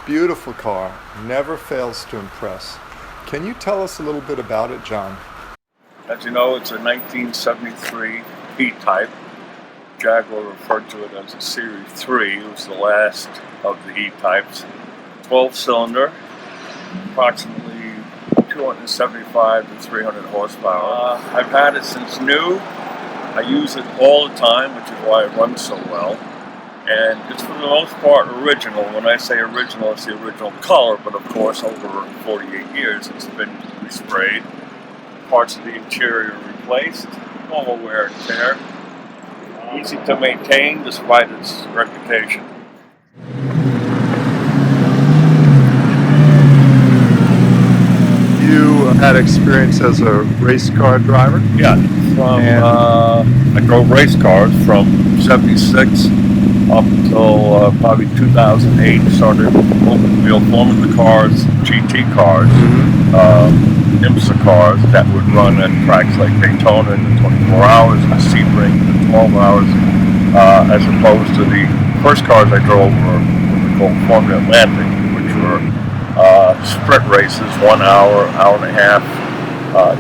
Beautiful car, never fails to impress. Can you tell us a little bit about it, John? As you know, it's a 1973 E-Type. Jaguar referred to it as a Series 3. It was the last of the E-Types. 12-cylinder, approximately 275 to 300 horsepower. I've had it since new. I use it all the time, which is why it runs so well. And it's for the most part original. When I say original, it's the original color, but of course over 48 years it's been resprayed. Parts of the interior replaced, normal wear and tear. Easy to maintain despite its reputation. You had experience as a race car driver? Yeah, I drove race cars from '76 up until probably 2008. Started open wheel formula cars, GT cars, IMSA cars that would run at tracks like Daytona in the 24 hours, and Sebring in the 12 hours, as opposed to the first cars I drove were what we call Formula Atlantic, which were sprint races, 1 hour, hour and a half,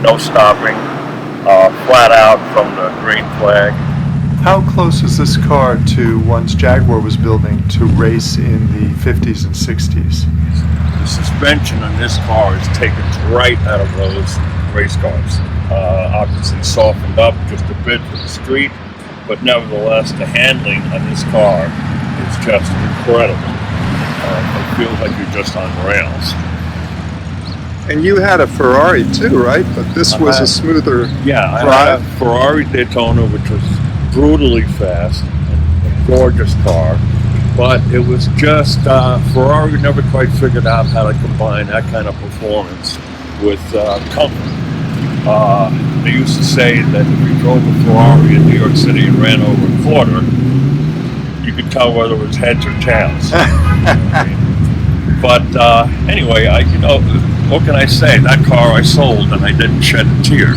no stopping, flat out from the green flag. How close is this car to ones Jaguar was building to race in the 50s and 60s? The suspension on this car is taken right out of those race cars. Obviously softened up just a bit for the street, but nevertheless the handling on this car is just incredible. It feels like you're just on rails. And you had a Ferrari too, right? But this was a smoother drive. I had a Ferrari Daytona, which was brutally fast, a gorgeous car, but it was just Ferrari never quite figured out how to combine that kind of performance with comfort. They used to say that if you drove a Ferrari in New York City and ran over a quarter, you could tell whether it was heads or tails. But anyway, what can I say? That car I sold and I didn't shed a tear.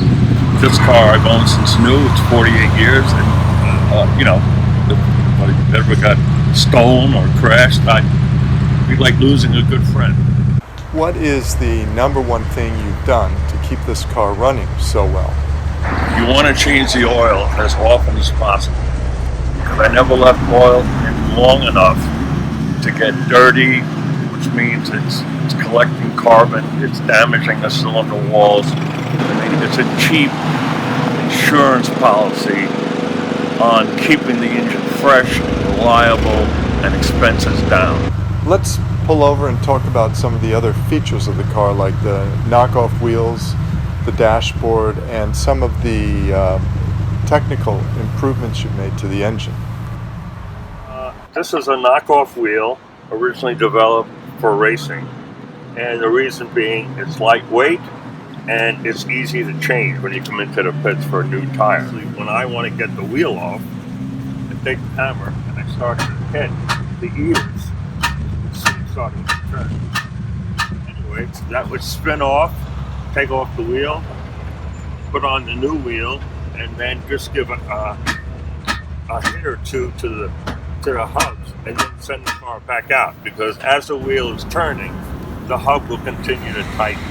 This car I've owned since new. It's 48 years, and if it ever got stolen or crashed, I'd be like losing a good friend. What is the number one thing you've done to keep this car running so well? You want to change the oil as often as possible. Because I never left oil in long enough to get dirty, which means it's collecting carbon, it's damaging the cylinder walls. I mean, it's a cheap insurance policy on keeping the engine fresh, reliable, and expenses down. Let's pull over and talk about some of the other features of the car, like the knockoff wheels, the dashboard, and some of the technical improvements you've made to the engine. This is a knockoff wheel, originally developed for racing, and the reason being it's lightweight and it's easy to change when you come into the pits for a new tire. When I want to get the wheel off, I take the hammer and I start to hit the ears. It's starting to turn. Anyway, that would spin off, take off the wheel, put on the new wheel, and then just give a hit or two to the hubs, and then send the car back out. Because as the wheel is turning, the hub will continue to tighten.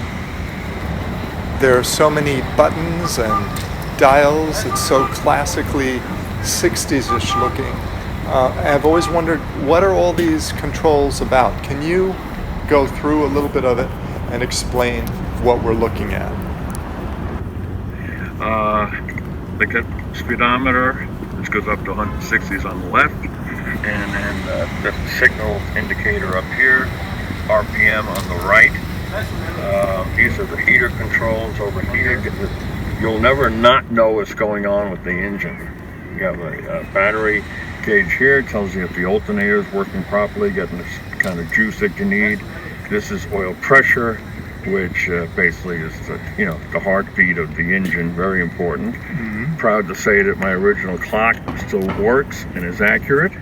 There are so many buttons and dials. It's so classically 60s-ish looking. I've always wondered, what are all these controls about? Can you go through a little bit of it and explain what we're looking at? The speedometer, which goes up to 160s on the left, and then the signal indicator up here, RPM on the right. These are the heater controls over here. You'll never not know what's going on with the engine. You have a battery gauge here. It tells you if the alternator is working properly, getting the kind of juice that you need. This is oil pressure, which basically is the heartbeat of the engine. Very important. Mm-hmm. Proud to say that my original clock still works and is accurate.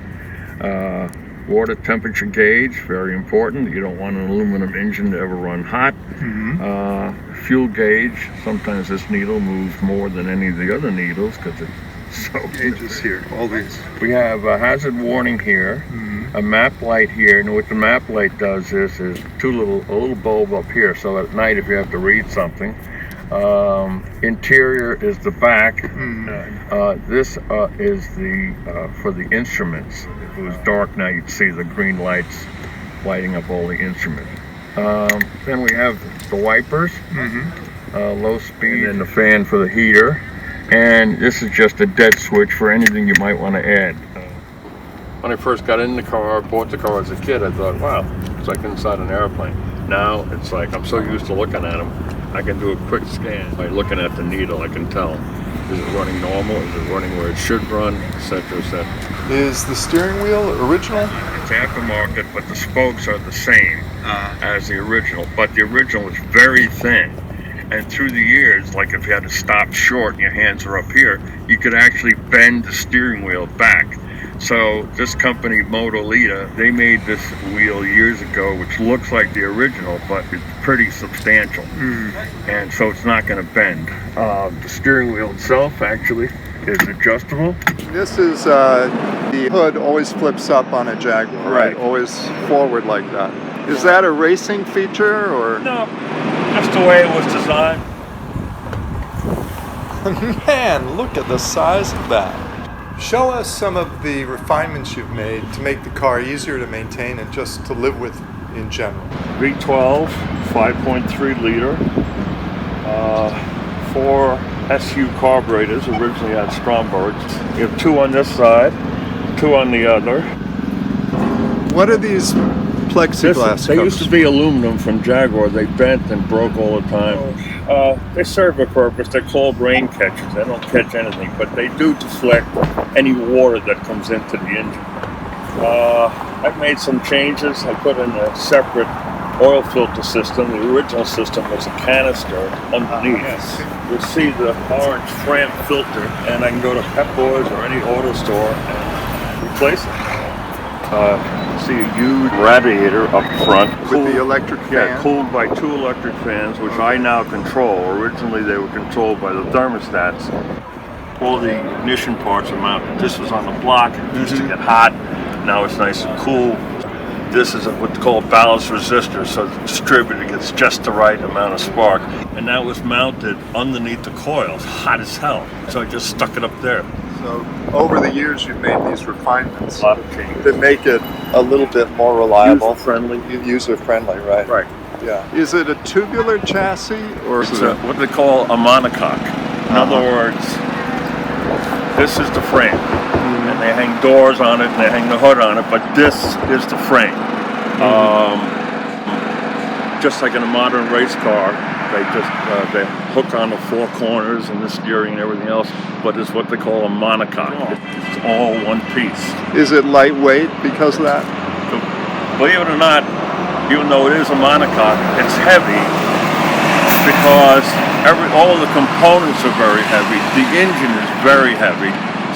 Water temperature gauge, very important. You don't want an aluminum engine to ever run hot. Mm-hmm. Fuel gauge, sometimes this needle moves more than any of the other needles because it's So gauges here, all these. we have a hazard warning here, a map light here, and what the map light does is a little bulb up here, so at night if you have to read something. Interior is the back. This is the for the instruments. If it was dark now, you'd see the green lights lighting up all the instruments. Then we have the wipers, low speed, and the fan for the heater. And this is just a dead switch for anything you might want to add. When I first got in the car, bought the car as a kid, I thought, wow, it's like inside an airplane. Now it's like I'm so used to looking at them, I can do a quick scan. By looking at the needle, I can tell, is it running normal, is it running where it should run, etc., etc. Is the steering wheel original? It's aftermarket, but the spokes are the same as the original. But the original is very thin. And through the years, like if you had to stop short and your hands are up here, you could actually bend the steering wheel back. So this company, Modolita, they made this wheel years ago, which looks like the original, but it's pretty substantial. And so it's not going to bend. The steering wheel itself actually is adjustable. This is, the hood always flips up on a Jaguar, right? Always forward like that. Is that a racing feature or? No, just the way it was designed. Man, look at the size of that. Show us some of the refinements you've made to make the car easier to maintain and just to live with in general. V12, 5.3 liter, 4 SU carburetors, originally had Strombergs. You have 2 on this side, 2 on the other. What are these plexiglass They covers? used to be aluminum from Jaguar. They bent and broke all the time. They serve a purpose. They're called rain catchers. They don't catch anything, but they do deflect any water that comes into the engine. I've made some changes. I put in a separate oil filter system. The original system was a canister underneath. You'll see the orange Fram filter, and I can go to Pep Boys or any auto store and replace it. See a huge radiator up front. With the electric fan? Yeah, cooled by 2 electric fans, which I now control. Originally they were controlled by the thermostats. All the ignition parts are mounted. This was on the block. It used to get hot. Now it's nice and cool. This is what's called ballast resistor, so the distributor gets just the right amount of spark. And that was mounted underneath the coils, hot as hell. So I just stuck it up there. So over the years you've made these refinements A lot of changes. that make it a little bit more reliable. User-friendly. User-friendly, right? Right. Yeah. Is it a tubular chassis or is It's it what they call a monocoque. In other words, this is the frame. And they hang doors on it and they hang the hood on it, but this is the frame. Just like in a modern race car, they hook on the 4 corners and the steering and everything else, but it's what they call a monocoque. It's all one piece. Is it lightweight because of that? Believe it or not, even though it is a monocoque, it's heavy because all of the components are very heavy. The engine is very heavy.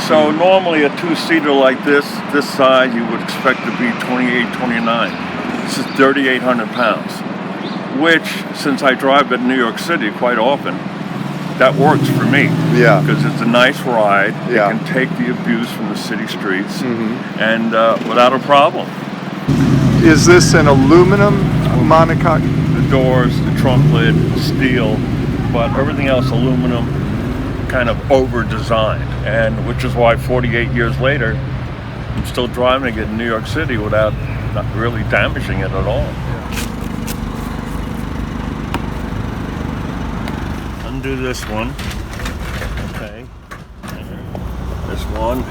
So normally a 2-seater like this size, you would expect to be 28, 29. This is 3,800 pounds, which, since I drive in New York City quite often, that works for me. Yeah. Because it's a nice ride. Yeah. It can take the abuse from the city streets and without a problem. Is this an aluminum monocoque? The doors, the trunk lid, steel, but everything else aluminum, kind of over-designed. And which is why 48 years later, I'm still driving it in New York City without not really damaging it at all. Undo this one. Okay. And this one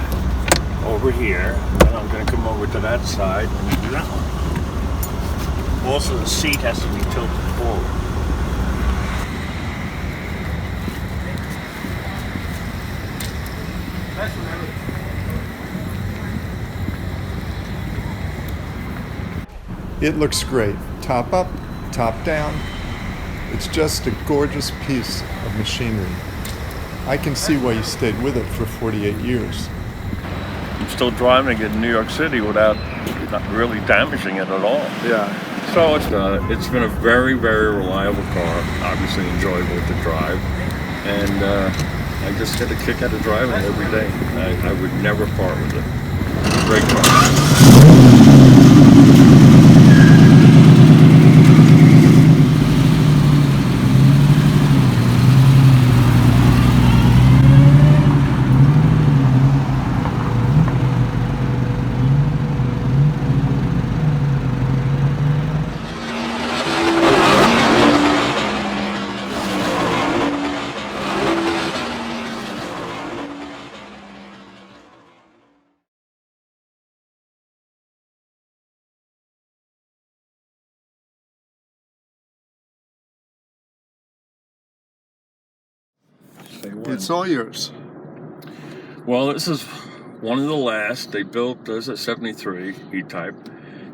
over here. Then I'm going to come over to that side and do that one. Also, the seat has to be tilted forward. It looks great. Top up, top down. It's just a gorgeous piece of machinery. I can see why you stayed with it for 48 years. I'm still driving it in New York City without not really damaging it at all. Yeah. So it's been a very, very reliable car. Obviously enjoyable to drive, and I just get a kick out of driving it every day. I would never part with it. Great car. Say when. It's all yours. Well, this is one of the last. They built, there's a 73 E-Type.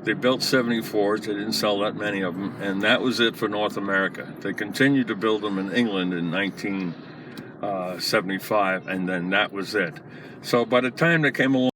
They built 74s. They didn't sell that many of them, and that was it for North America. They continued to build them in England in 1975, and then that was it. So by the time they came along